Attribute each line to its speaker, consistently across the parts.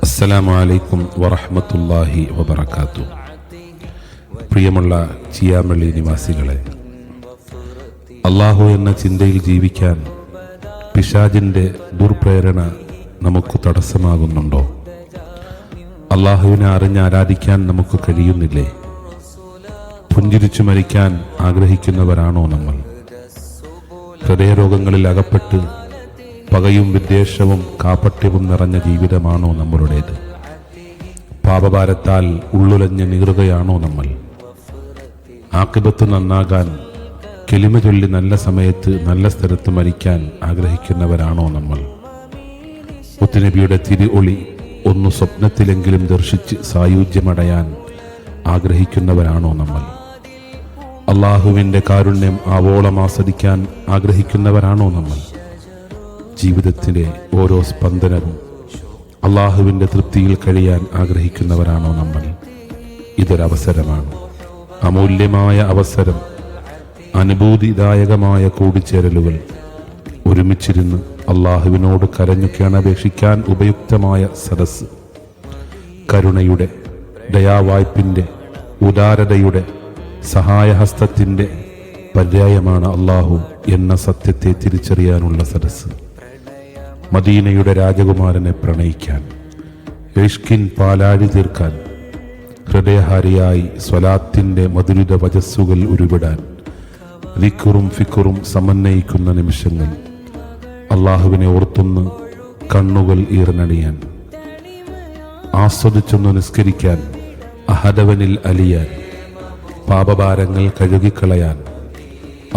Speaker 1: അസ്സലാമു അലൈക്കും വറഹ്മത്തുള്ളാഹി വബറകാതുഹു. പ്രിയമുള്ള ചിയാമള്ളി നിവാസികളെ, അള്ളാഹു എന്ന ചിന്തയിൽ ജീവിക്കാൻ പിശാചിൻ്റെ ദുർപ്രേരണ നമുക്ക് തടസ്സമാകുന്നുണ്ടോ? അള്ളാഹുവിനെ അറിഞ്ഞ് ആരാധിക്കാൻ നമുക്ക് കഴിയുന്നില്ലേ? പുഞ്ചിരിച്ചു മരിക്കാൻ ആഗ്രഹിക്കുന്നവരാണോ നമ്മൾ? ഹൃദയരോഗങ്ങളിൽ അകപ്പെട്ട് പകയും വിദ്വേഷവും കാപട്യവും നിറഞ്ഞ ജീവിതമാണോ നമ്മളുടേത്? പാപഭാരത്താൽ ഉള്ളുലഞ്ഞ് നീറുകയാണോ നമ്മൾ? ആഖിബത്ത് നന്നാകാൻ കെലിമ ചൊല്ലി നല്ല സമയത്ത് നല്ല സ്ഥലത്ത് മരിക്കാൻ ആഗ്രഹിക്കുന്നവരാണോ നമ്മൾ? മുത്തുനബിയുടെ തിരുഒളി ഒന്ന് സ്വപ്നത്തിലെങ്കിലും ദർശിച്ച് സായുജ്യമടയാൻ ആഗ്രഹിക്കുന്നവരാണോ നമ്മൾ? അള്ളാഹുവിൻ്റെ കാരുണ്യം ആവോളം ആസ്വദിക്കാൻ ആഗ്രഹിക്കുന്നവരാണോ നമ്മൾ? ജീവിതത്തിൻ്റെ ഓരോ സ്പന്ദനവും അള്ളാഹുവിൻ്റെ തൃപ്തിയിൽ കഴിയാൻ ആഗ്രഹിക്കുന്നവരാണോ നമ്മൾ? ഇതൊരവസരമാണ്, അമൂല്യമായ അവസരം, അനുഭൂതിദായകമായ കൂടിച്ചേരലുകൾ, ഒരുമിച്ചിരുന്ന് അള്ളാഹുവിനോട് കരഞ്ഞു കേണപേക്ഷിക്കാൻ ഉപയുക്തമായ സദസ്സ്. കരുണയുടെ, ദയാവായ്പിൻ്റെ, ഉദാരതയുടെ, സഹായഹസ്തത്തിൻ്റെ പര്യായമാണ് അള്ളാഹു എന്ന സത്യത്തെ തിരിച്ചറിയാനുള്ള സദസ്സ്. മദീനയുടെ രാജകുമാരനെ പ്രണയിക്കാൻ, ഇഷ്കിൻ പാലാഴി തീർക്കാൻ, ഹൃദയഹാരിയായി സ്വലാത്തിൻ്റെ മധുരിത വജസ്സുകൾ ഉരുവിടാൻ, ദിക്റും ഫിക്റും സമന്വയിക്കുന്ന നിമിഷങ്ങൾ, അള്ളാഹുവിനെ ഓർത്തൊന്ന് കണ്ണുകൾ ഈർന്നണിയാൻ, ആസ്വദിച്ചൊന്ന് നിസ്കരിക്കാൻ, അഹദവനിൽ അലിയാൻ, പാപഭാരങ്ങൾ കഴുകിക്കളയാൻ,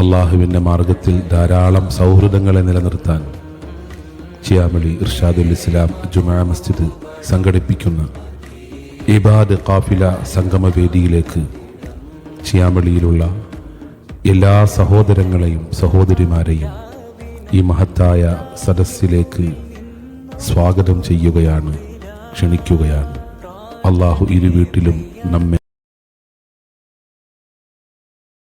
Speaker 1: അള്ളാഹുവിൻ്റെ മാർഗത്തിൽ ധാരാളം സൗഹൃദങ്ങളെ നിലനിർത്താൻ ചിയാമളി ഇർഷാദുൽ ഇസ്ലാം ജുമാ മസ്ജിദ് സംഘടിപ്പിക്കുന്ന ഇബാദ് ഖാഫില സംഗമവേദിയിലേക്ക് ചിയാമളിയിലുള്ള എല്ലാ സഹോദരങ്ങളെയും സഹോദരിമാരെയും ഈ മഹത്തായ സദസ്സിലേക്ക് സ്വാഗതം ചെയ്യുകയാണ്, ക്ഷണിക്കുകയാണ്. അള്ളാഹു ഇരു വീട്ടിലും നമ്മെ